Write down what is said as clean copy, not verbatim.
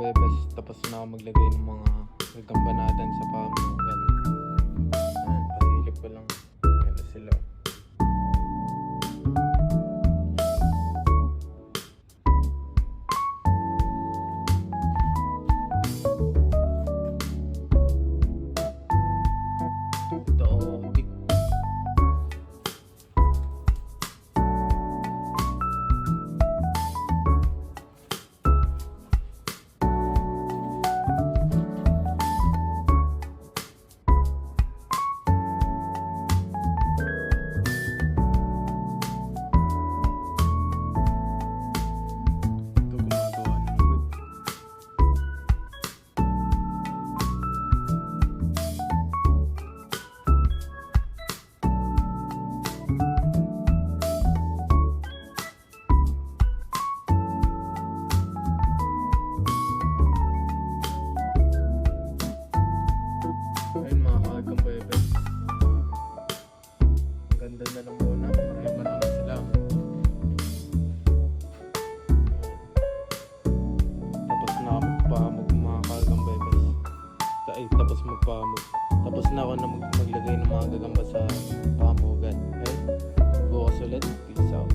bebes, tapos na ako maglagay ng mga gagamba natin sa pamugan. Ayan, pasilip ko lang. Ayan na sila. Ito, okay. Ito gumagawa na ng web. Ayun mga kaagang bebes. Ang ganda na lang muna. Maraming salamat. Tapos na ako magpahamog mga kaagang bebes. Tapos magpahamog. Tapos na ako na maglagay ng mga gagamba sa pahamugan. Okay? Bukas ulit. Peace out.